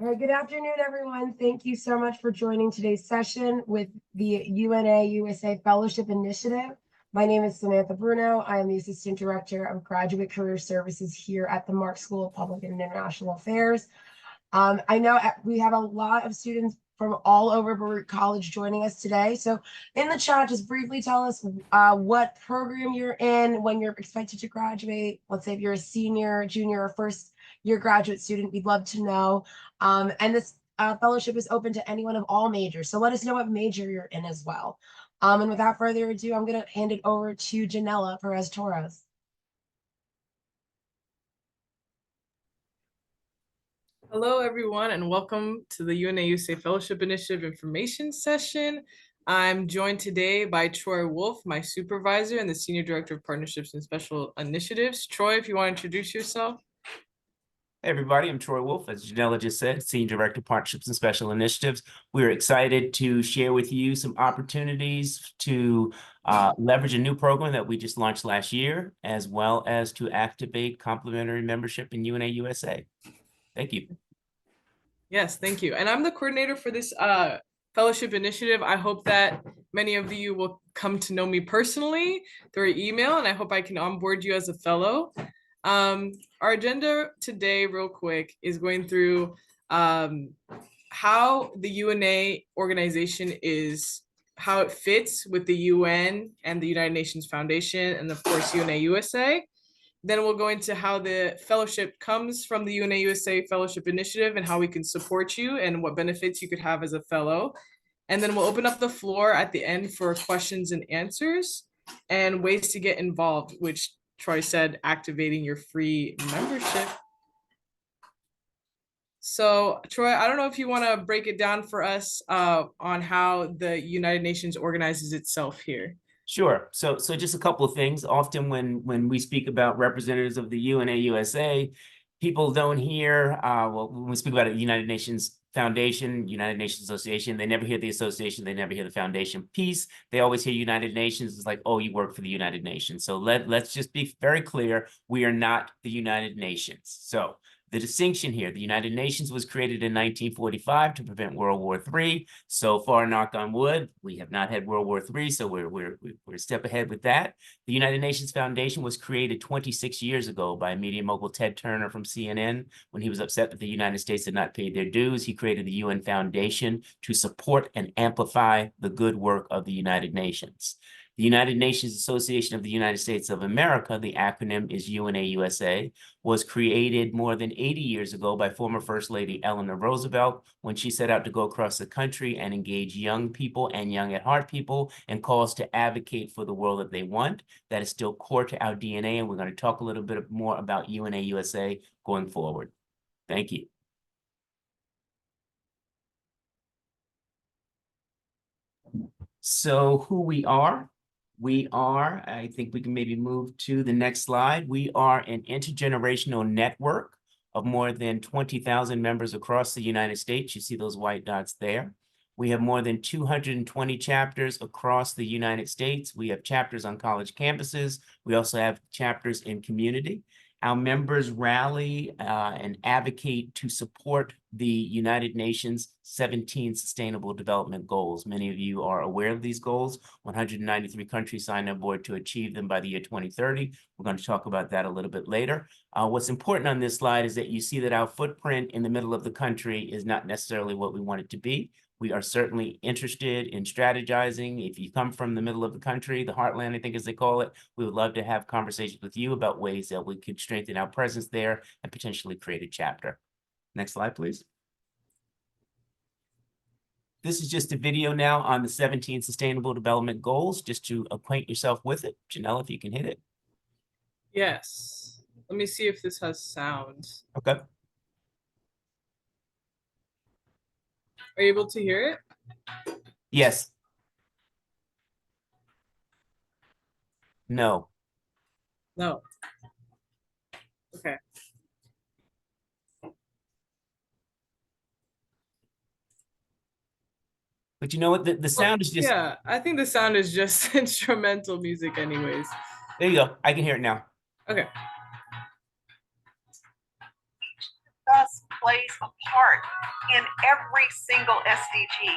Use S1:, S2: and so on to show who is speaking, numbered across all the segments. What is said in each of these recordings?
S1: All right, good afternoon, everyone. Thank you so much for joining today's session with the UNA USA Fellowship Initiative. My name is Samantha Bruno. I am the Assistant Director of Graduate Career Services here at the Mark School of Public and International Affairs. I know we have a lot of students from all over Baruch College joining us today. So in the chat, just briefly tell us what program you're in, when you're expected to graduate. Let's say if you're a senior, junior, or first year graduate student, we'd love to know. And this fellowship is open to anyone of all majors. So let us know what major you're in as well. And without further ado, I'm going to hand it over to Jannella Perez Torres.
S2: Hello, everyone, and welcome to the UNA USA Fellowship Initiative information session. I'm joined today by Troy Wolfe, my supervisor and the Senior Director of Partnerships and Special Initiatives. Troy, if you want to introduce yourself.
S3: Hey everybody, I'm Troy Wolfe, as Jannella just said, Senior Director of Partnerships and Special Initiatives. We're excited to share with you some opportunities to leverage a new program that we just launched last year, as well as to activate complimentary membership in UNA USA. Thank you.
S2: Yes, thank you. And I'm the coordinator for this fellowship initiative. I hope that many of you will come to know me personally through email, and I hope I can onboard you as a fellow. Our agenda today, real quick, is going through how the UNA organization how it fits with the UN and the United Nations Foundation, and of course, UNA USA. Then we'll go into how the fellowship comes from the UNA USA Fellowship Initiative and how we can support you and what benefits you could have as a fellow. And then we'll open up the floor at the end for questions and answers and ways to get involved, which Troy said, activating your free membership. So Troy, I don't know if you want to break it down for us on how the United Nations organizes itself here.
S3: Sure. So just a couple of things. Often when we speak about representatives of the UNA USA, people don't hear, well, when we speak about the United Nations Foundation, United Nations Association, they never hear the association, they never hear the foundation piece. They always hear United Nations. It's like, oh, you work for the United Nations. So let's just be very clear. We are not the United Nations. So the distinction here, the United Nations was created in 1945 to prevent World War III. So far, knock on wood, we have not had World War III, so we're a step ahead with that. The United Nations Foundation was created 26 years ago by media mogul Ted Turner from CNN. When he was upset that the United States had not paid their dues, he created the UN Foundation to support and amplify the good work of the United Nations. The United Nations Association of the United States of America, the acronym is UNA USA, was created more than 80 years ago by former First Lady Eleanor Roosevelt when she set out to go across the country and engage young people and young at heart people and calls to advocate for the world that they want. That is still core to our DNA, and we're going to talk a little bit more about UNA USA going forward. Thank you. So who we are. We are, I think we can maybe move to the next slide. We are an intergenerational network of more than 20,000 members across the United States. You see those white dots there. We have more than 220 chapters across the United States. We have chapters on college campuses. We also have chapters in community. Our members rally and advocate to support the United Nations 17 Sustainable Development Goals. Many of you are aware of these goals. 193 countries signed on board to achieve them by the year 2030. We're going to talk about that a little bit later. What's important on this slide is that you see that our footprint in the middle of the country is not necessarily what we want it to be. We are certainly interested in strategizing. If you come from the middle of the country, the heartland, I think as they call it, we would love to have conversations with you about ways that we could strengthen our presence there and potentially create a chapter. Next slide, please. This is just a video now on the 17 Sustainable Development Goals, just to acquaint yourself with it. Jannella, if you can hit it.
S2: Yes. Let me see if this has sound.
S3: Okay.
S2: Are you able to hear it?
S3: Yes. No.
S2: No. Okay.
S3: But you know what? The sound is just...
S2: Yeah, I think the sound is just instrumental music anyways.
S3: There you go. I can hear it now.
S2: Okay.
S4: plays a part in every single SDG.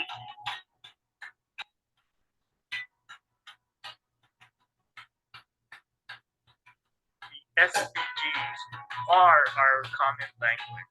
S5: SDGs are our common language.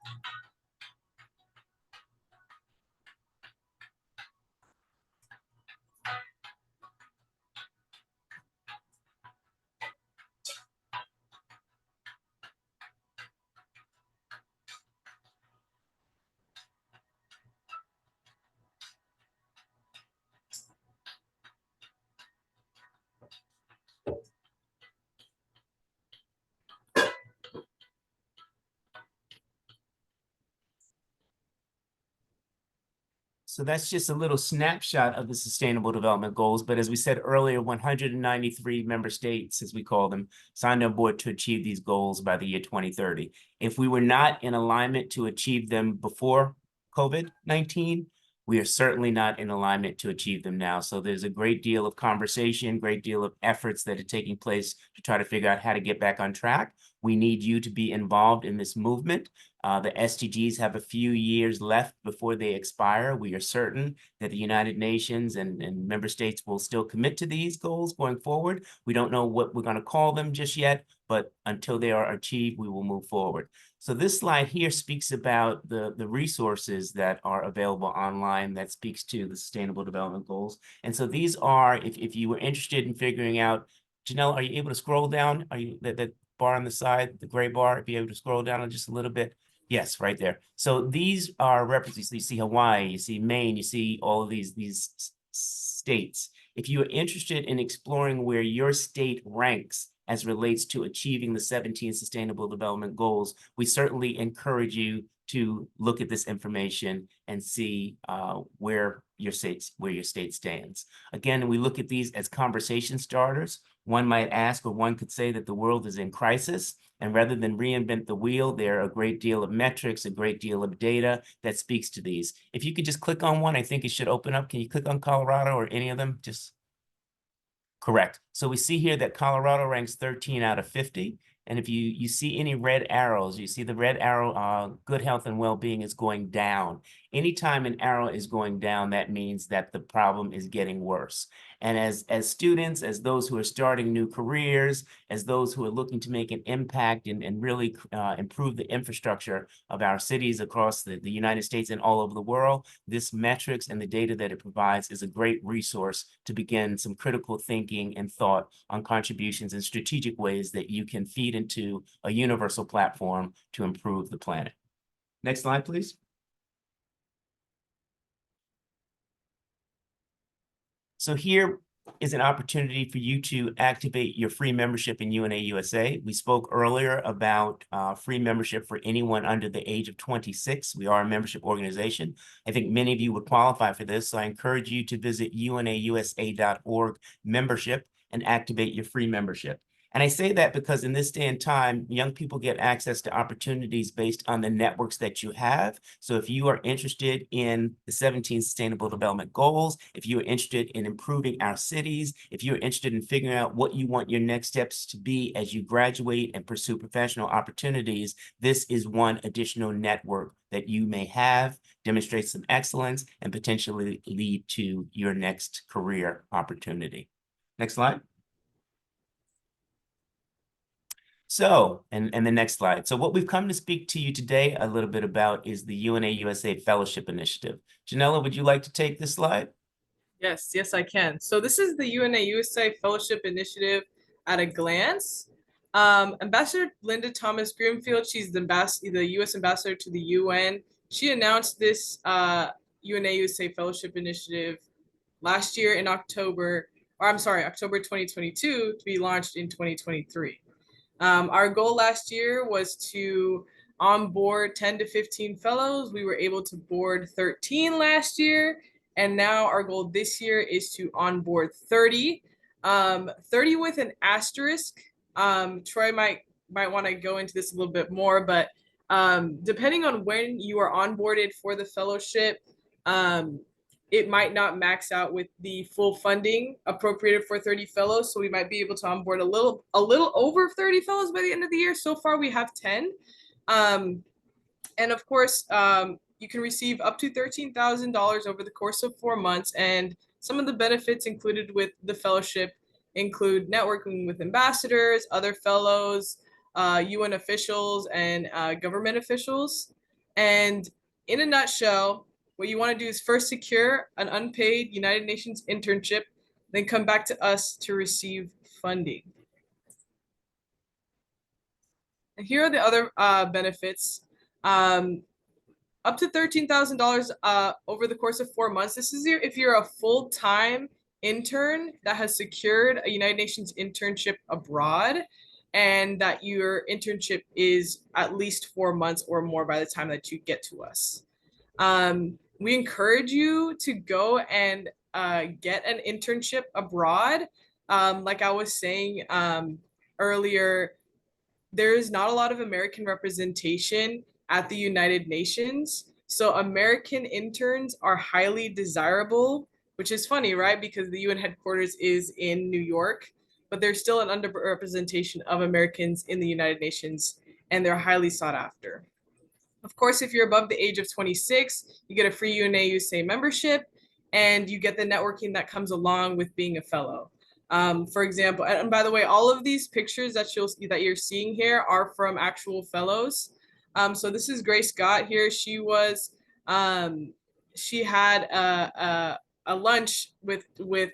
S3: So that's just a little snapshot of the Sustainable Development Goals. But as we said earlier, 193 member states, as we call them, signed on board to achieve these goals by the year 2030. If we were not in alignment to achieve them before COVID-19, we are certainly not in alignment to achieve them now. So there's a great deal of conversation, great deal of efforts that are taking place to try to figure out how to get back on track. We need you to be involved in this movement. The SDGs have a few years left before they expire. We are certain that the United Nations and member states will still commit to these goals going forward. We don't know what we're going to call them just yet, but until they are achieved, we will move forward. So this slide here speaks about the resources that are available online that speaks to the Sustainable Development Goals. And so these are, if you were interested in figuring out, Jannella, are you able to scroll down? Are you that bar on the side, the gray bar, if you're able to scroll down just a little bit? Yes, right there. So these are references. You see Hawaii, you see Maine, you see all of these states. If you are interested in exploring where your state ranks as relates to achieving the 17 Sustainable Development Goals, we certainly encourage you to look at this information and see where your state stands. Again, we look at these as conversation starters. One might ask, or one could say that the world is in crisis. And rather than reinvent the wheel, there are a great deal of metrics, a great deal of data that speaks to these. If you could just click on one, I think it should open up. Can you click on Colorado or any of them? Just correct. So we see here that Colorado ranks 13 out of 50. And if you see any red arrows, you see the red arrow, good health and well-being is going down. Anytime an arrow is going down, that means that the problem is getting worse. And as students, as those who are starting new careers, as those who are looking to make an impact and really improve the infrastructure of our cities across the United States and all over the world, this metrics and the data that it provides is a great resource to begin some critical thinking and thought on contributions and strategic ways that you can feed into a universal platform to improve the planet. Next slide, please. So here is an opportunity for you to activate your free membership in UNA USA. We spoke earlier about free membership for anyone under the age of 26. We are a membership organization. I think many of you would qualify for this, so I encourage you to visit unausa.org membership and activate your free membership. And I say that because in this day and time, young people get access to opportunities based on the networks that you have. So if you are interested in the 17 Sustainable Development Goals, if you are interested in improving our cities, if you're interested in figuring out what you want your next steps to be as you graduate and pursue professional opportunities, this is one additional network that you may have, demonstrate some excellence, and potentially lead to your next career opportunity. Next slide. So, and the next slide. So what we've come to speak to you today a little bit about is the UNA USA Fellowship Initiative. Jannella, would you like to take this slide?
S2: Yes, I can. So this is the UNA USA Fellowship Initiative at a glance. Ambassador Linda Thomas Greenfield, she's the U.S. ambassador to the UN. She announced this UNA USA Fellowship Initiative last year in October 2022 to be launched in 2023. Our goal last year was to onboard 10 to 15 fellows. We were able to board 13 last year. And now our goal this year is to onboard 30, 30 with an asterisk. Troy might want to go into this a little bit more, but depending on when you are onboarded for the fellowship, it might not max out with the full funding appropriated for 30 fellows. So we might be able to onboard a little over 30 fellows by the end of the year. So far we have 10. And of course, you can receive up to $13,000 over the course of 4 months. And some of the benefits included with the fellowship include networking with ambassadors, other fellows, UN officials, and government officials. And in a nutshell, what you want to do is first secure an unpaid United Nations internship, then come back to us to receive funding. And here are the other benefits. Up to $13,000 over the course of 4 months. This is if you're a full-time intern that has secured a United Nations internship abroad, and that your internship is at least 4 months or more by the time that you get to us. We encourage you to go and get an internship abroad. Like I was saying earlier, there is not a lot of American representation at the United Nations. So American interns are highly desirable, which is funny, right? Because the UN headquarters is in New York, but there's still an underrepresentation of Americans in the United Nations, and they're highly sought after. Of course, if you're above the age of 26, you get a free UNA USA membership, and you get the networking that comes along with being a fellow. For example, and by the way, all of these pictures that you're seeing here are from actual fellows. So this is Grace Scott here. She had a lunch with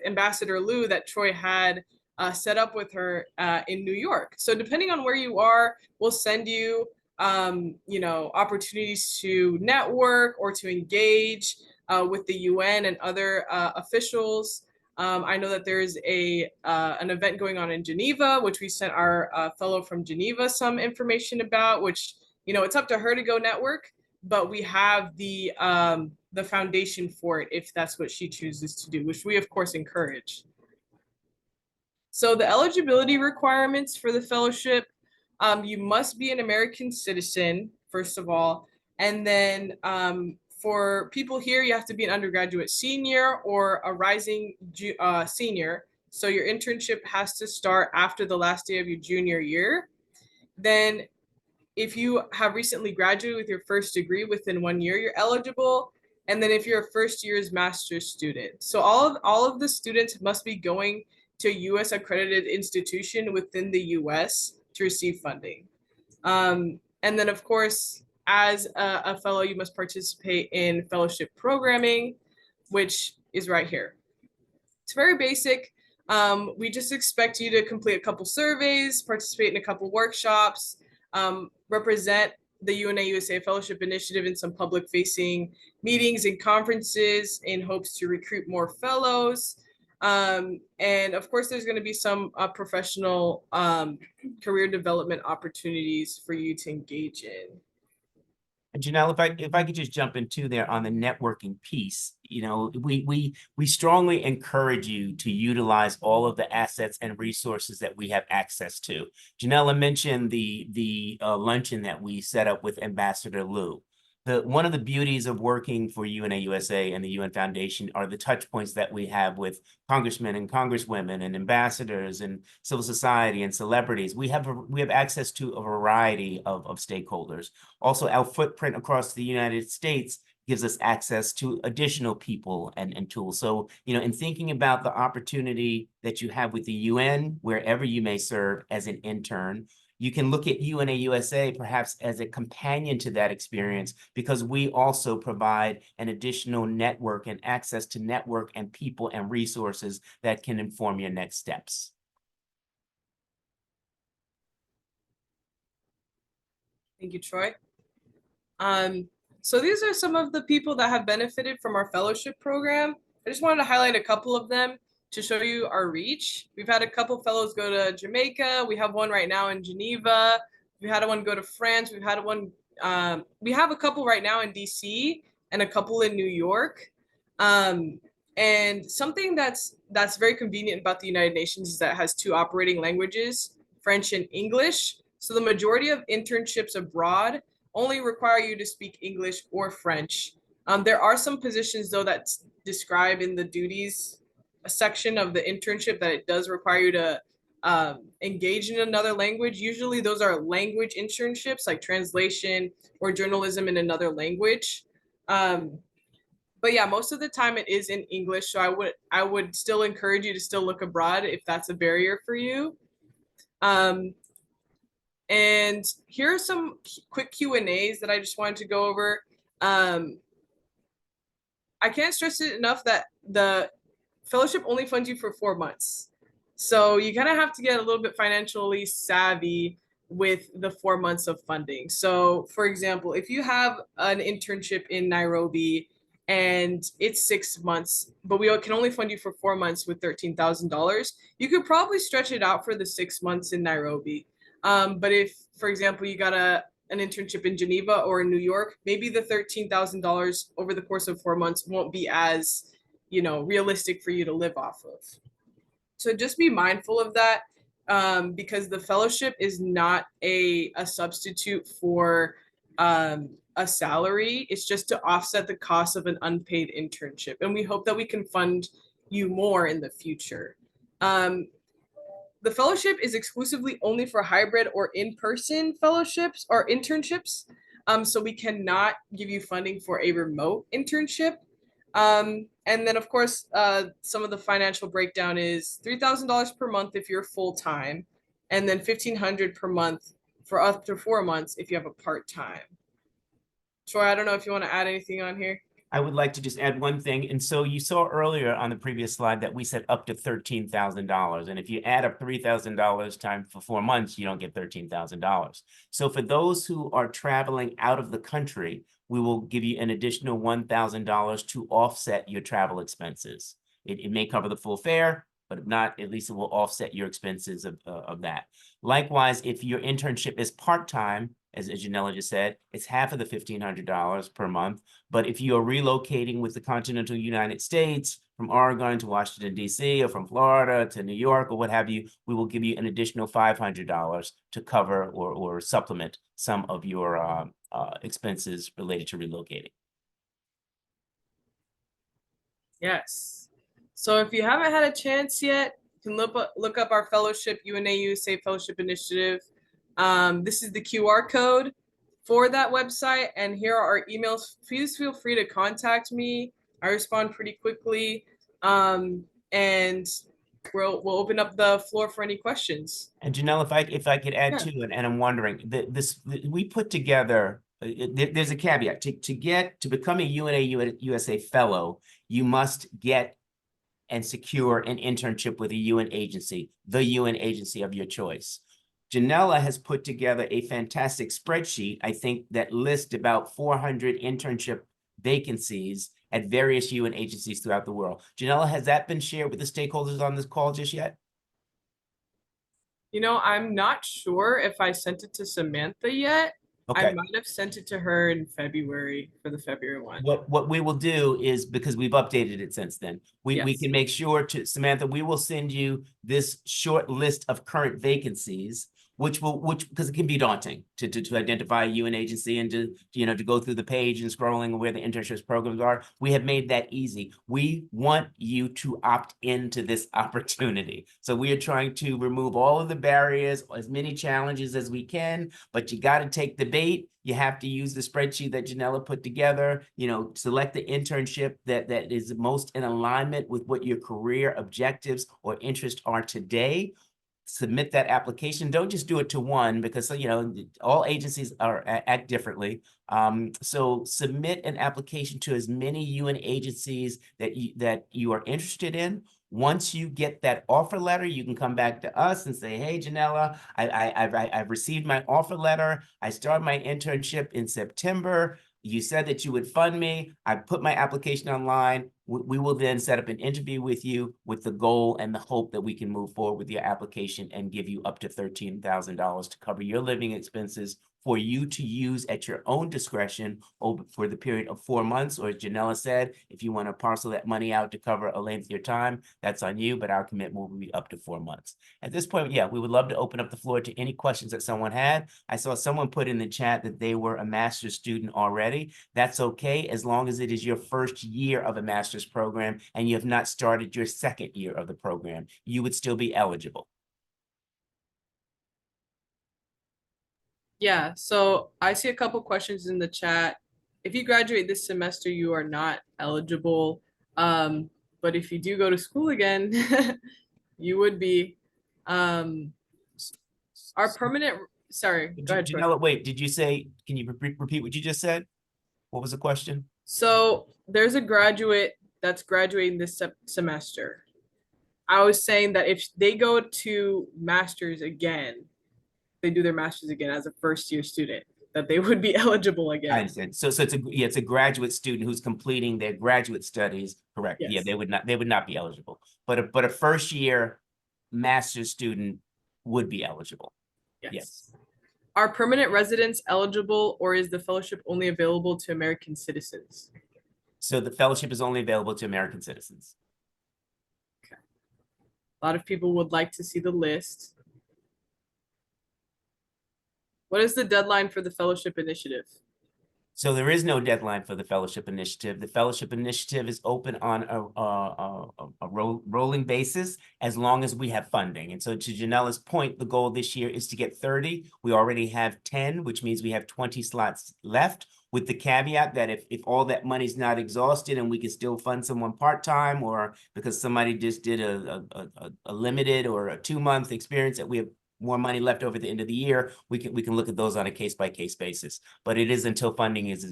S2: Ambassador Liu that Troy had set up with her in New York. So depending on where you are, we'll send you opportunities to network or to engage with the UN and other officials. I know that there is an event going on in Geneva, which we sent our fellow from Geneva some information about, which, it's up to her to go network, but we have the foundation for it if that's what she chooses to do, which we of course encourage. So the eligibility requirements for the fellowship, you must be an American citizen, first of all, and then for people here, you have to be an undergraduate senior or a rising senior. So your internship has to start after the last day of your junior year. Then if you have recently graduated with your first degree within 1 year, you're eligible. And then if you're a first year's master's student. So all of the students must be going to a US accredited institution within the US to receive funding. And then of course, as a fellow, you must participate in fellowship programming, which is right here. It's very basic. We just expect you to complete a couple surveys, participate in a couple workshops, represent the UNA USA Fellowship Initiative in some public facing meetings and conferences in hopes to recruit more fellows. And of course, there's going to be some professional career development opportunities for you to engage in.
S3: And Jannella, if I could just jump into there on the networking piece, we strongly encourage you to utilize all of the assets and resources that we have access to. Jannella mentioned the luncheon that we set up with Ambassador Liu. One of the beauties of working for UNA USA and the UN Foundation are the touch points that we have with congressmen and congresswomen and ambassadors and civil society and celebrities. We have access to a variety of stakeholders. Also, our footprint across the United States gives us access to additional people and tools. So, in thinking about the opportunity that you have with the UN, wherever you may serve as an intern, you can look at UNA USA perhaps as a companion to that experience, because we also provide an additional network and access to network and people and resources that can inform your next steps.
S2: Thank you, Troy. So these are some of the people that have benefited from our fellowship program. I just wanted to highlight a couple of them to show you our reach. We've had a couple fellows go to Jamaica. We have one right now in Geneva. We had one go to France. We've had one, we have a couple right now in DC and a couple in New York. And something that's very convenient about the United Nations is that it has 2 operating languages, French and English. So the majority of internships abroad only require you to speak English or French. There are some positions though that's described in the duties section of the internship that it does require you to engage in another language. Usually those are language internships like translation or journalism in another language. But yeah, most of the time it is in English. So I would still encourage you to still look abroad if that's a barrier for you. And here are some quick Q&As that I just wanted to go over. I can't stress it enough that the fellowship only funds you for 4 months. So you kind of have to get a little bit financially savvy with the 4 months of funding. So for example, if you have an internship in Nairobi and it's 6 months, but we can only fund you for 4 months with $13,000, you could probably stretch it out for the 6 months in Nairobi. But if, for example, you got an internship in Geneva or in New York, maybe the $13,000 over the course of 4 months won't be as, realistic for you to live off of. So just be mindful of that, because the fellowship is not a substitute for a salary. It's just to offset the cost of an unpaid internship. And we hope that we can fund you more in the future. The fellowship is exclusively only for hybrid or in-person fellowships or internships. So we cannot give you funding for a remote internship. And then of course, some of the financial breakdown is $3,000 per month if you're full-time, and then $1,500 per month for up to 4 months if you have a part-time. Troy, I don't know if you want to add anything on here.
S3: I would like to just add one thing. And so you saw earlier on the previous slide that we said up to $13,000. And if you add up $3,000 times for 4 months, you don't get $13,000. So for those who are traveling out of the country, we will give you an additional $1,000 to offset your travel expenses. It may cover the full fare, but if not, at least it will offset your expenses of that. Likewise, if your internship is part-time, as Jannella just said, it's half of the $1,500 per month. But if you are relocating with the continental United States, from Oregon to Washington, D.C., or from Florida to New York, or what have you, we will give you an additional $500 to cover or supplement some of your expenses related to relocating.
S2: Yes. So if you haven't had a chance yet, you can look up our fellowship, UNA USA Fellowship Initiative. This is the QR code for that website, and here are our emails. Please feel free to contact me. I respond pretty quickly, and we'll open up the floor for any questions.
S3: And Jannella, if I could add to it, and I'm wondering, we put together. There's a caveat to become a UNA USA fellow. You must get and secure an internship with a UN agency, the UN agency of your choice. Jannella has put together a fantastic spreadsheet, I think, that lists about 400 internship vacancies at various UN agencies throughout the world. Jannella, has that been shared with the stakeholders on this call just yet?
S2: I'm not sure if I sent it to Samantha yet.
S3: Okay.
S2: I might have sent it to her in February for the February one.
S3: What we will do is, because we've updated it since then, we
S2: Yes.
S3: can make sure to, Samantha, we will send you this short list of current vacancies, which because it can be daunting to identify you an agency and to go through the page and scrolling where the internships programs are. We have made that easy. We want you to opt into this opportunity. So we are trying to remove all of the barriers, as many challenges as we can, but you got to take the bait. You have to use the spreadsheet that Jannella put together, select the internship that is most in alignment with what your career objectives or interests are today. Submit that application. Don't just do it to one, because all agencies act differently. So submit an application to as many UN agencies that you are interested in. Once you get that offer letter, you can come back to us and say, "Hey, Jannella, I've received my offer letter. I started my internship in September. You said that you would fund me. I put my application online. We will then set up an interview with you with the goal and the hope that we can move forward with your application and give you up to $13,000 to cover your living expenses for you to use at your own discretion for the period of 4 months. Or as Jannella said, if you want to parcel that money out to cover a lengthier time, that's on you, but our commitment will be up to 4 months. At this point, yeah, we would love to open up the floor to any questions that someone had. I saw someone put in the chat that they were a master's student already. That's okay, as long as it is your first year of a master's program and you have not started your second year of the program. You would still be eligible.
S2: Yeah, so I see a couple questions in the chat. If you graduate this semester, you are not eligible. But if you do go to school again, you would be. Our permanent, sorry, go ahead, Troy.
S3: Jannella, wait, did you say, can you repeat what you just said? What was the question?
S2: So there's a graduate that's graduating this semester. I was saying that if they go to masters again, they do their masters again as a first year student, that they would be eligible
S3: I
S2: again.
S3: understand. So it's it's a graduate student who's completing their graduate studies, correct? Yeah,
S2: Yes.
S3: they would not be eligible. But a first year master's student would be eligible. Yes.
S2: Are permanent residents eligible, or is the fellowship only available to American citizens?
S3: So the fellowship is only available to American citizens.
S2: A lot of people would like to see the list. What is the deadline for the fellowship initiative?
S3: So there is no deadline for the fellowship initiative. The fellowship initiative is open on a rolling basis as long as we have funding. And so to Jannella's point, the goal this year is to get 30. We already have 10, which means we have 20 slots left, with the caveat that if all that money's not exhausted and we can still fund someone part-time, or because somebody just did a limited or a 2-month experience that we have more money left over at the end of the year, we can look at those on a case-by-case basis. But it is until funding is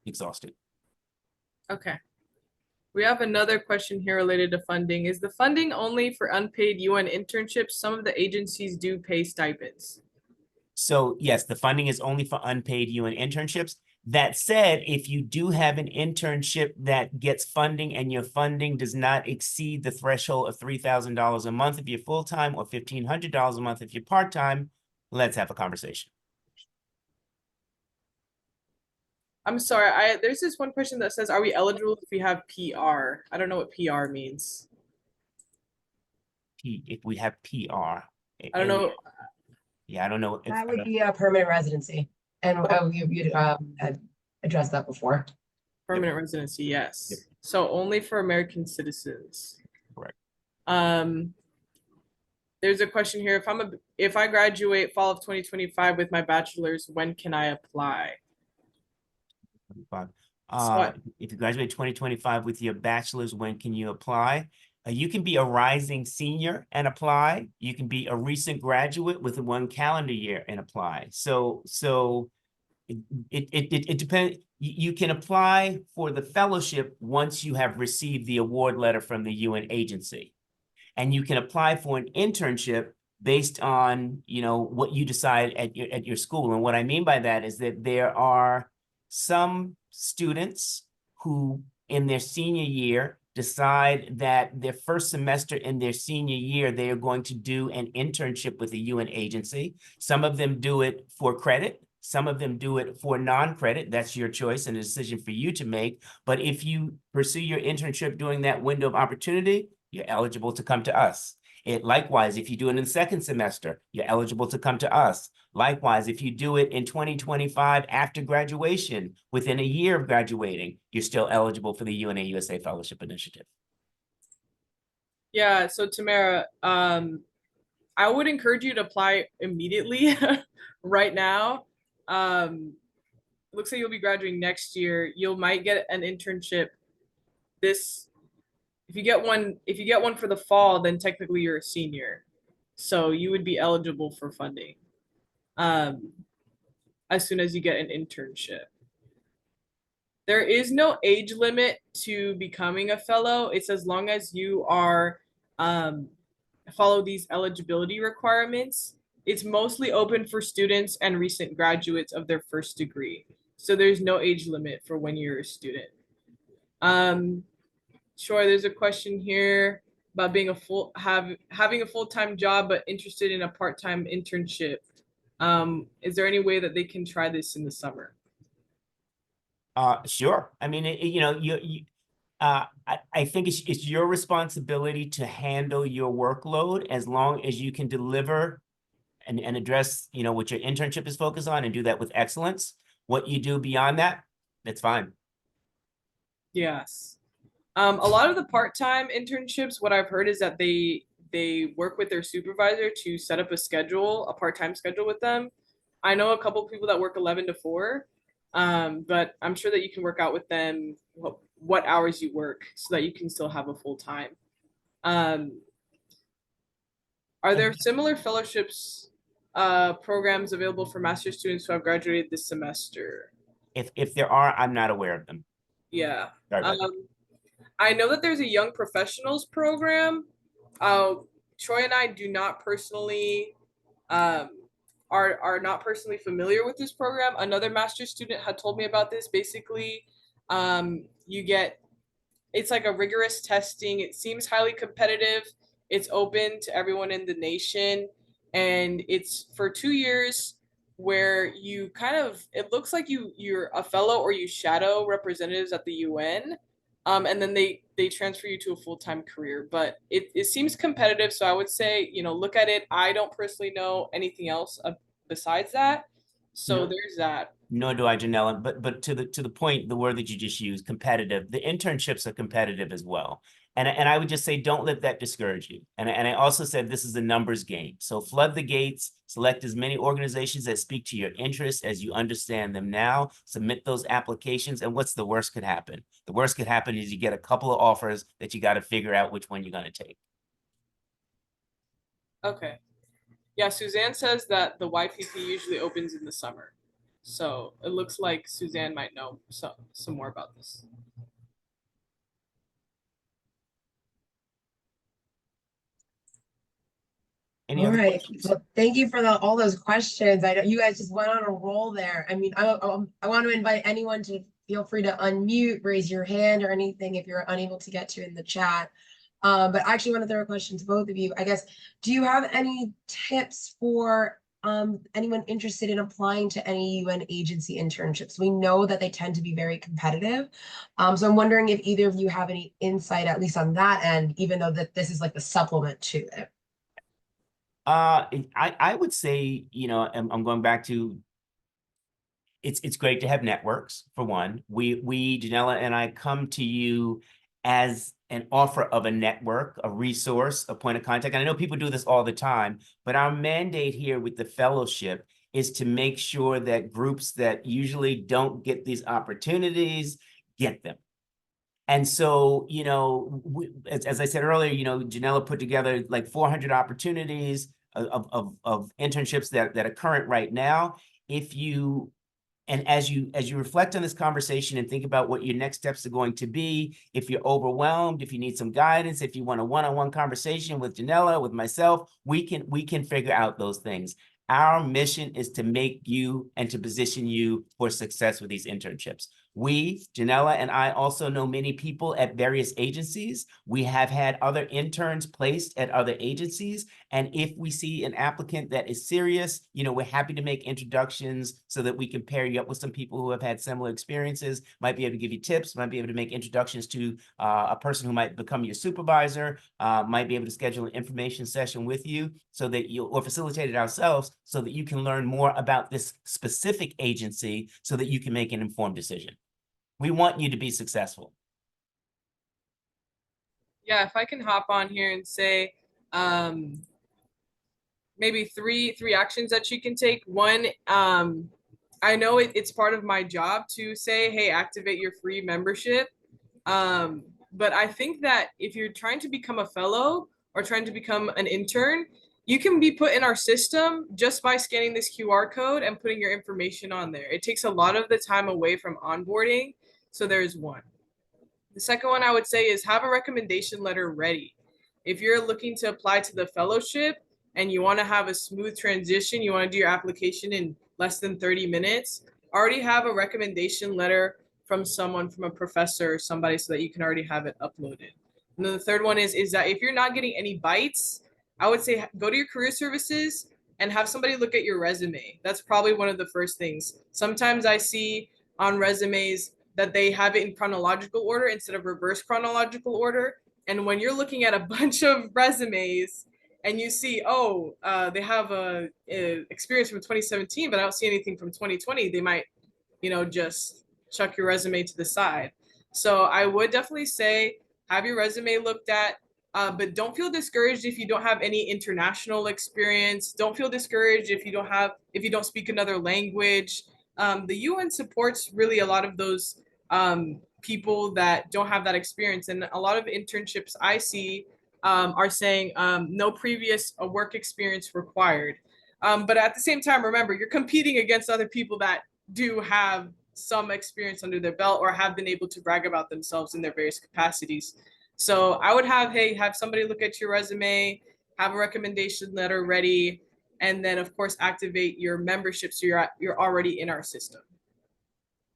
S3: exhausted.
S2: Okay. We have another question here related to funding. Is the funding only for unpaid UN internships? Some of the agencies do pay stipends.
S3: So yes, the funding is only for unpaid UN internships. That said, if you do have an internship that gets funding and your funding does not exceed the threshold of $3,000 a month if you're full-time, or $1,500 a month if you're part-time, let's have a conversation.
S2: I'm sorry, there's this one question that says, are we eligible if we have PR? I don't know what PR means.
S3: If we have PR.
S2: I don't know.
S3: Yeah, I don't know.
S1: That would be a permanent residency. And you had addressed that before.
S2: Permanent residency, yes.
S3: Yep.
S2: So only for American citizens.
S3: Correct.
S2: There's a question here. If I graduate fall of 2025 with my bachelor's, when can I apply?
S3: If you graduate 2025 with your bachelor's, when can you apply? You can be a rising senior and apply. You can be a recent graduate with 1 calendar year and apply. So it depends. You can apply for the fellowship once you have received the award letter from the UN agency, and you can apply for an internship based on, what you decide at your school. And what I mean by that is that there are some students who in their senior year decide that their first semester in their senior year, they are going to do an internship with a UN agency. Some of them do it for credit. Some of them do it for non-credit. That's your choice and a decision for you to make. But if you pursue your internship during that window of opportunity, you're eligible to come to us. Likewise, if you do it in the second semester, you're eligible to come to us. Likewise, if you do it in 2025 after graduation, within a year of graduating, you're still eligible for the UNA USA Fellowship Initiative.
S2: Yeah, so Tamara, I would encourage you to apply immediately right now. Looks like you'll be graduating next year. You might get an internship if you get one for the fall, then technically you're a senior. So you would be eligible for funding as soon as you get an internship. There is no age limit to becoming a fellow. It's as long as you are follow these eligibility requirements. It's mostly open for students and recent graduates of their first degree. So there's no age limit for when you're a student. Sure, there's a question here about being having a full-time job but interested in a part-time internship. Is there any way that they can try this in the summer?
S3: Sure. I mean, I think it's your responsibility to handle your workload as long as you can deliver and address, what your internship is focused on, and do that with excellence. What you do beyond that, that's fine.
S2: Yes. A lot of the part-time internships, what I've heard is that they work with their supervisor to set up a part-time schedule with them. I know a couple people that work 11 to 4, but I'm sure that you can work out with them what hours you work so that you can still have a full time. Are there similar fellowships programs available for master's students who have graduated this semester?
S3: If there are, I'm not aware of them.
S2: Yeah.
S3: Sorry about that.
S2: I know that there's a young professionals program. Troy and I do not personally are not personally familiar with this program. Another master's student had told me about this. Basically, you get, it's like a rigorous testing. It seems highly competitive. It's open to everyone in the nation, and it's for 2 years where you kind of, it looks like you're a fellow or you shadow representatives at the UN. And then they transfer you to a full-time career, but it seems competitive. So I would say, look at it. I don't personally know anything else besides that. So
S3: No.
S2: there's that.
S3: Nor do I, Jannella, but to the point, the word that you just used, competitive, the internships are competitive as well. And I would just say, don't let that discourage you. And I also said, this is a numbers game. So flood the gates, select as many organizations that speak to your interests as you understand them now, submit those applications. And what's the worst could happen? The worst could happen is you get a couple of offers that you got to figure out which one you're going to take.
S2: Okay. Yeah, Suzanne says that the YPP usually opens in the summer. So it looks like Suzanne might know some more about this.
S3: Any
S1: All
S3: other
S1: right.
S3: questions?
S1: Well, thank you for all those questions. I know you guys just went on a roll there. I mean, I want to invite anyone to feel free to unmute, raise your hand or anything if you're unable to get to in the chat. But I actually want to throw a question to both of you. I guess, do you have any tips for anyone interested in applying to any UN agency internships? We know that they tend to be very competitive. So I'm wondering if either of you have any insight, at least on that end, even though that this is like the supplement to it.
S3: I would say, I'm going back to, it's great to have networks for one. We Jannella and I come to you as an offer of a network, a resource, a point of contact. And I know people do this all the time, but our mandate here with the fellowship is to make sure that groups that usually don't get these opportunities get them. And so, as I said earlier, Jannella put together like 400 opportunities of internships that are current right now. And as you reflect on this conversation and think about what your next steps are going to be, if you're overwhelmed, if you need some guidance, if you want a one-on-one conversation with Jannella, with myself, we can figure out those things. Our mission is to make you and to position you for success with these internships. We, Jannella and I, also know many people at various agencies. We have had other interns placed at other agencies. And if we see an applicant that is serious, we're happy to make introductions so that we can pair you up with some people who have had similar experiences, might be able to give you tips, might be able to make introductions to a person who might become your supervisor, might be able to schedule an information session with you so that or facilitate it ourselves so that you can learn more about this specific agency so that you can make an informed decision. We want you to be successful.
S2: Yeah, if I can hop on here and say maybe three actions that you can take. One, I know it's part of my job to say, hey, activate your free membership. But I think that if you're trying to become a fellow or trying to become an intern, you can be put in our system just by scanning this QR code and putting your information on there. It takes a lot of the time away from onboarding. So there's one. The second one I would say is have a recommendation letter ready. If you're looking to apply to the fellowship and you want to have a smooth transition, you want to do your application in less than 30 minutes, already have a recommendation letter from someone, from a professor or somebody, so that you can already have it uploaded. And then the third one is that if you're not getting any bites, I would say go to your career services and have somebody look at your resume. That's probably one of the first things. Sometimes I see on resumes that they have it in chronological order instead of reverse chronological order. And when you're looking at a bunch of resumes and you see, they have a experience from 2017, but I don't see anything from 2020, they might, just chuck your resume to the side. So I would definitely say have your resume looked at, But don't feel discouraged if you don't have any international experience. Don't feel discouraged if you don't speak another language. The UN supports really a lot of those people that don't have that experience. And a lot of internships I see are saying no previous work experience required. But at the same time, remember, you're competing against other people that do have some experience under their belt or have been able to brag about themselves in their various capacities. So I would have somebody look at your resume, have a recommendation letter ready, and then of course activate your membership so you're already in our system.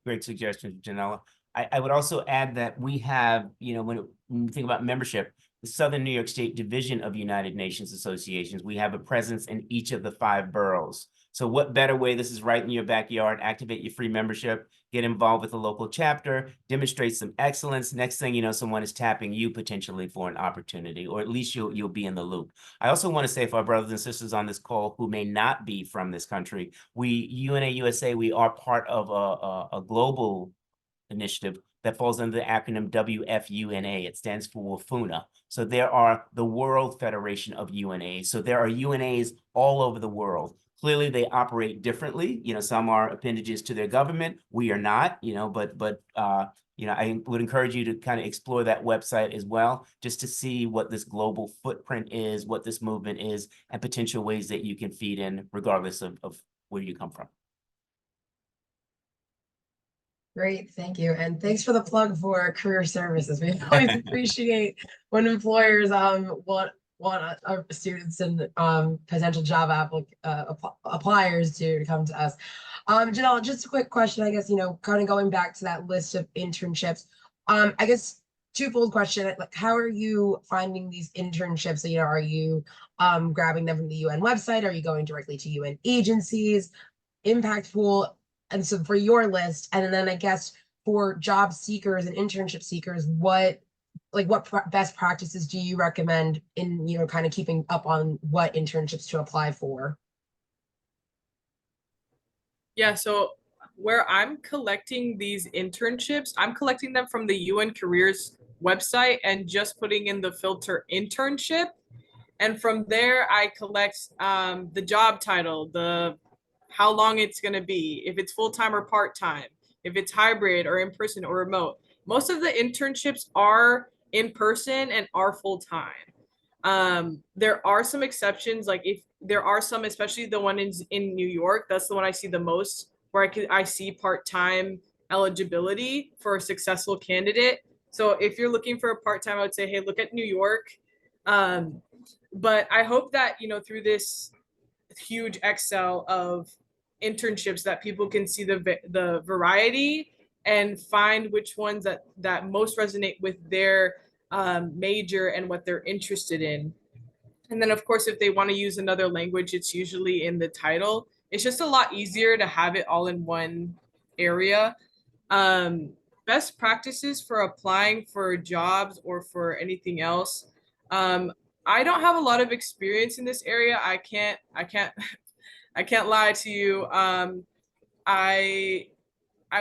S3: Great suggestion, Jannella. I would also add that we have, when we think about membership, the Southern New York State Division of United Nations Associations, we have a presence in each of the 5 boroughs. So what better way, this is right in your backyard, activate your free membership, get involved with the local chapter, demonstrate some excellence. Next thing you know, someone is tapping you potentially for an opportunity, or at least you'll be in the loop. I also want to say for our brothers and sisters on this call who may not be from this country, UNA USA, we are part of a global initiative that falls under the acronym WFUNA. It stands for WFUNA. So there are the World Federation of UNAs. So there are UNAs all over the world. Clearly, they operate differently. Some are appendages to their government. We are not. But I would encourage you to kind of explore that website as well, just to see what this global footprint is, what this movement is, and potential ways that you can feed in, regardless of where you come from.
S1: Great, thank you. And thanks for the plug for career services. We always appreciate when employers want our students and potential job appliers to come to us. Jannella, just a quick question, I guess, kind of going back to that list of internships. I guess twofold question, like how are you finding these internships? So, are you grabbing them from the UN website? Are you going directly to UN agencies, impact pool? And so for your list, and then I guess for job seekers and internship seekers, what best practices do you recommend in, kind of keeping up on what internships to apply for?
S2: Yeah, so where I'm collecting these internships, I'm collecting them from the UN Careers website and just putting in the filter internship. And from there, I collect the job title, how long it's going to be, if it's full-time or part-time, if it's hybrid or in person or remote. Most of the internships are in person and are full-time. There are some exceptions, like if there are some, especially the one in New York, that's the one I see the most, where I see part-time eligibility for a successful candidate. So if you're looking for a part-time, I would say, hey, look at New York. But I hope that, through this huge Excel of internships that people can see the variety and find which ones that most resonate with their major and what they're interested in. And then of course, if they want to use another language, it's usually in the title. It's just a lot easier to have it all in one area. Best practices for applying for jobs or for anything else. I don't have a lot of experience in this area. I can't lie to you. I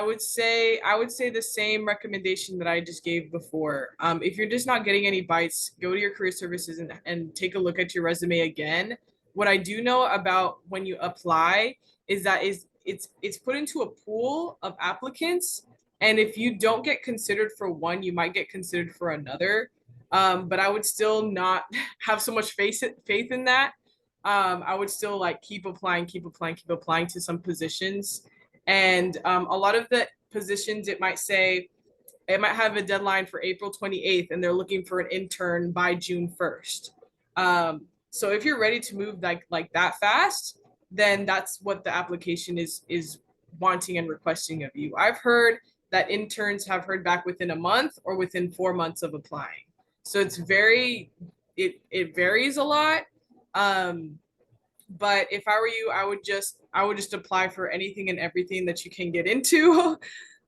S2: would say the same recommendation that I just gave before. If you're just not getting any bites, go to your career services and take a look at your resume again. What I do know about when you apply is that it's put into a pool of applicants, and if you don't get considered for one, you might get considered for another. But I would still not have so much faith in that. I would still keep applying to some positions. And a lot of the positions, it might have a deadline for April 28th, and they're looking for an intern by June 1st. So if you're ready to move like that fast, then that's what the application is wanting and requesting of you. I've heard that interns have heard back within a month or within 4 months of applying. So it varies a lot. But if I were you, I would just apply for anything and everything that you can get into.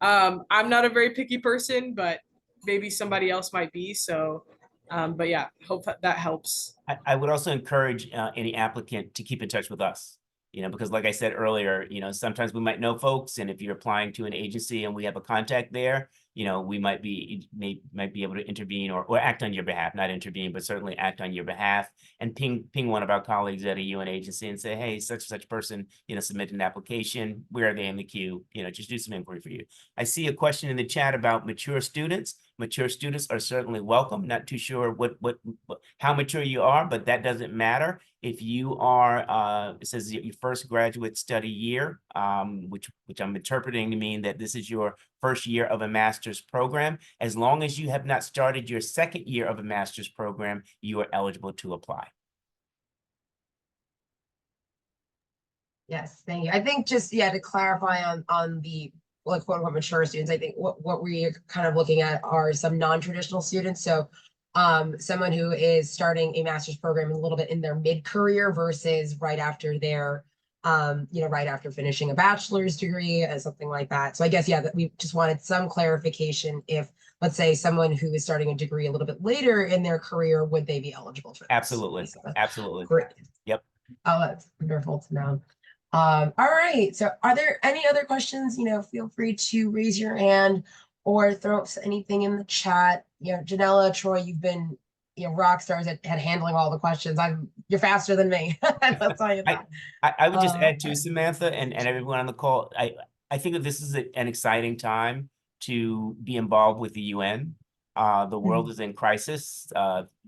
S2: I'm not a very picky person, but maybe somebody else might be. So, but yeah, hope that helps.
S3: I would also encourage any applicant to keep in touch with us, because like I said earlier, sometimes we might know folks, and if you're applying to an agency and we have a contact there, we might be able to intervene or act on your behalf, not intervene, but certainly act on your behalf, and ping one of our colleagues at a UN agency and say, hey, such and such person, submit an application. Where are they in the queue? Just do some inquiry for you. I see a question in the chat about mature students. Mature students are certainly welcome. Not too sure how mature you are, but that doesn't matter. If you are, it says your first graduate study year, which I'm interpreting to mean that this is your first year of a master's program. As long as you have not started your second year of a master's program, you are eligible to apply.
S1: Yes, thank you. I think just, to clarify on the quote unquote mature students, I think what we're kind of looking at are some non-traditional students. So someone who is starting a master's program a little bit in their mid-career versus right after their right after finishing a bachelor's degree and something like that. So I guess, that we just wanted some clarification if, let's say, someone who is starting a degree a little bit later in their career, would they be eligible for this?
S3: Absolutely. Absolutely.
S1: Great.
S3: Yep.
S1: Oh, that's wonderful to know. All right. So are there any other questions? Feel free to raise your hand or throw anything in the chat. Jannella, Troy, you've been, rock stars at handling all the questions. You're faster than me. I'll tell you that.
S3: I would just add to Samantha and everyone on the call. I think that this is an exciting time to be involved with the UN. The world is in crisis.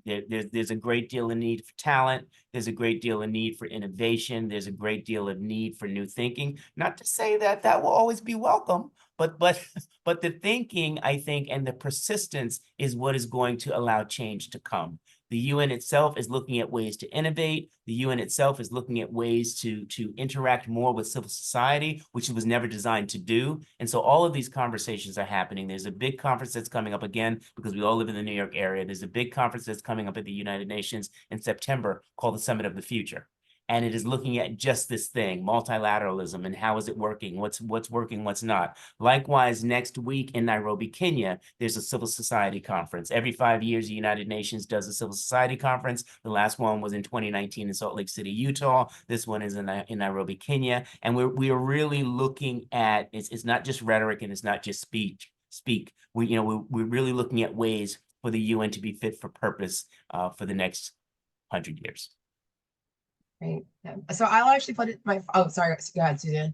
S3: There's a great deal of need for talent. There's a great deal of need for innovation. There's a great deal of need for new thinking. Not to say that that will always be welcome, but the thinking, I think, and the persistence is what is going to allow change to come. The UN itself is looking at ways to innovate. The UN itself is looking at ways to interact more with civil society, which it was never designed to do. And so all of these conversations are happening. There's a big conference that's coming up again, because we all live in the New York area. There's a big conference that's coming up at the United Nations in September called the Summit of the Future. And it is looking at just this thing, multilateralism, and how is it working, what's working, what's not. Likewise, next week in Nairobi, Kenya, there's a civil society conference. Every 5 years, the United Nations does a civil society conference. The last one was in 2019 in Salt Lake City, Utah. This one is in Nairobi, Kenya. And we are really looking at, it's not just rhetoric and it's not just speak. We're really looking at ways for the UN to be fit for purpose for the next 100 years.
S1: Great. Yeah. So I'll actually put it sorry. Go ahead, Suzanne.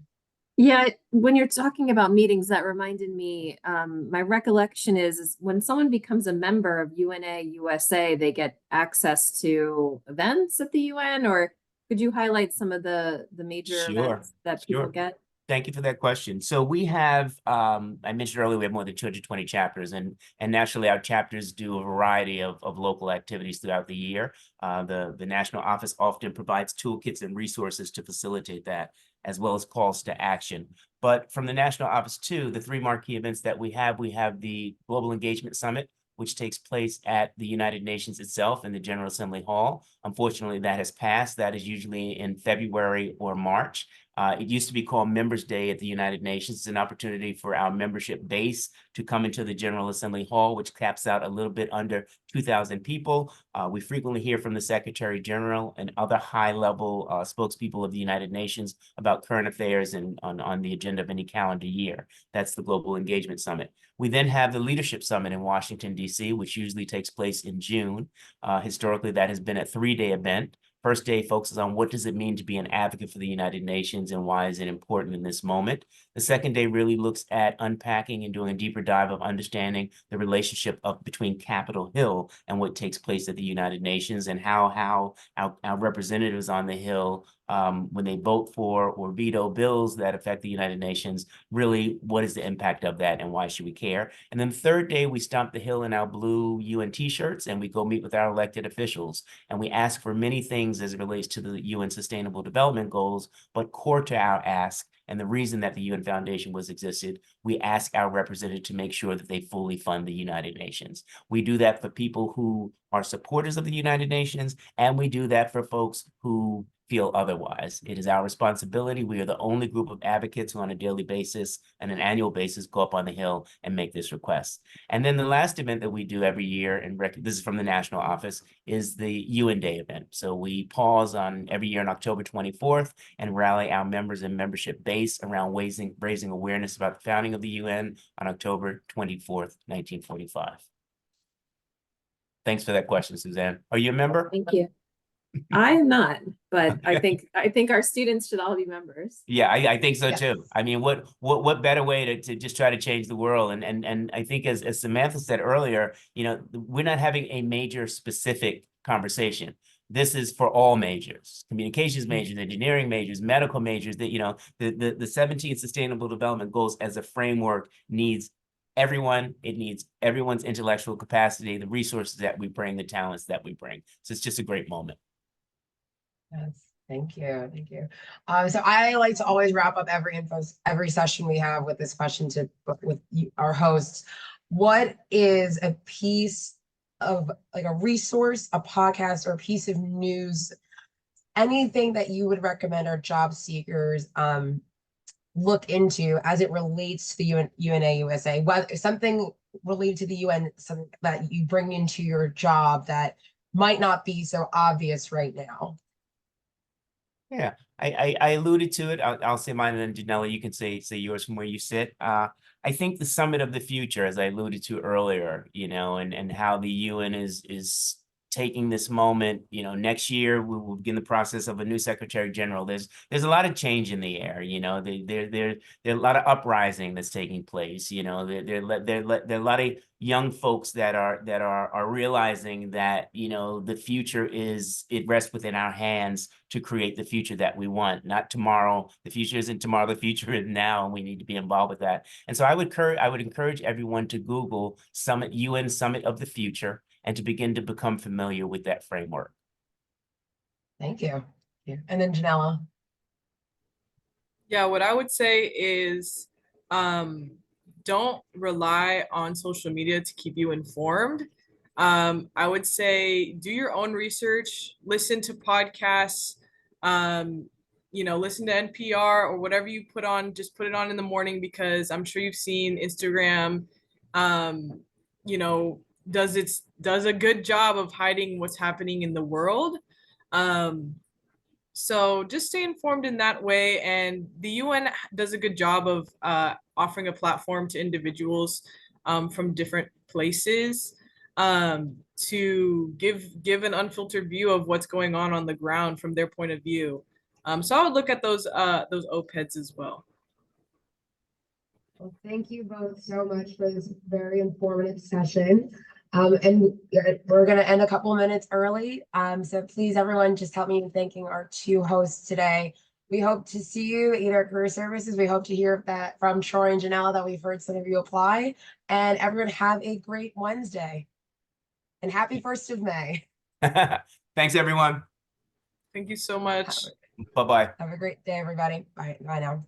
S6: Yeah, when you're talking about meetings, that reminded me, my recollection is when someone becomes a member of UNA USA, they get access to events at the UN, or could you highlight some of the major events that people get?
S3: Thank you for that question. So we have, I mentioned earlier, we have more than 220 chapters, and naturally our chapters do a variety of local activities throughout the year. The national office often provides toolkits and resources to facilitate that, as well as calls to action. But from the national office too, the three marquee events that we have the Global Engagement Summit, which takes place at the United Nations itself in the General Assembly Hall. Unfortunately, that has passed. That is usually in February or March. It used to be called Members Day at the United Nations. It's an opportunity for our membership base to come into the General Assembly Hall, which caps out a little bit under 2,000 people. We frequently hear from the Secretary General and other high-level spokespeople of the United Nations about current affairs and on the agenda of any calendar year. That's the Global Engagement Summit. We then have the Leadership Summit in Washington, D.C., which usually takes place in June. Historically, that has been a 3-day event. First day focuses on what does it mean to be an advocate for the United Nations and why is it important in this moment. The second day really looks at unpacking and doing a deeper dive of understanding the relationship between Capitol Hill and what takes place at the United Nations, and how our representatives on the Hill, when they vote for or veto bills that affect the United Nations, really what is the impact of that and why should we care? And then the third day, we stomp the Hill in our blue UN t-shirts and we go meet with our elected officials. And we ask for many things as it relates to the UN Sustainable Development Goals, but core to our ask, and the reason that the UN Foundation was existed, we ask our representative to make sure that they fully fund the United Nations. We do that for people who are supporters of the United Nations, and we do that for folks who feel otherwise. It is our responsibility. We are the only group of advocates who on a daily basis and an annual basis go up on the Hill and make this request. And then the last event that we do every year, and this is from the national office, is the UN Day event. So we pause on every year on October 24th and rally our members and membership base around raising awareness about the founding of the UN on October 24th, 1945. Thanks for that question, Suzanne. Are you a member?
S6: Thank you. I am not, but I think our students should all be members.
S3: Yeah, I think so
S1: Yes.
S3: too. I mean, what better way to just try to change the world? And I think as Samantha said earlier, you know, we're not having a major specific conversation. This is for all majors, communications majors, engineering majors, medical majors, that, you know, the 17 Sustainable Development Goals as a framework needs everyone. It needs everyone's intellectual capacity, the resources that we bring, the talents that we bring. So it's just a great moment.
S1: Yes, thank you, thank you. So I like to always wrap up every session we have with this question with our hosts. What is a piece of, like, a resource, a podcast, or a piece of news, anything that you would recommend our job seekers look into as it relates to the UNA USA? Whether something related to the UN, something that you bring into your job that might not be so obvious right now.
S3: Yeah, I alluded to it. I'll say mine, and then Jannella, you can say yours from where you sit. I think the summit of the future, as I alluded to earlier, you know, and how the UN is taking this moment. You know, next year we will begin the process of a new Secretary General. There's a lot of change in the air. You know, there are a lot of uprising that's taking place. You know, there are a lot of young folks that are realizing that, you know, the future it rests within our hands to create the future that we want. Not tomorrow. The future isn't tomorrow. The future is now, and we need to be involved with that. And so I would encourage everyone to Google UN Summit of the Future and to begin to become familiar with that framework.
S1: Thank you. And then Jannella.
S2: Yeah, what I would say is don't rely on social media to keep you informed. I would say do your own research, listen to podcasts, you know, listen to NPR or whatever you put on, just put it on in the morning, because I'm sure you've seen Instagram, you know, does a good job of hiding what's happening in the world. So just stay informed in that way. And the UN does a good job of offering a platform to individuals from different places to give an unfiltered view of what's going on the ground from their point of view. So I would look at those OPEDs as well.
S1: Well, thank you both so much for this very informative session. And we're going to end a couple minutes early. So please, everyone, just help me in thanking our two hosts today. We hope to see you either at Career Services. We hope to hear that from Troy and Jannella, that we've heard some of you apply. And everyone, have a great Wednesday. And happy 1st of May.
S3: Thanks, everyone.
S2: Thank you so much.
S3: Bye-bye.
S1: Have a great day, everybody. Bye now.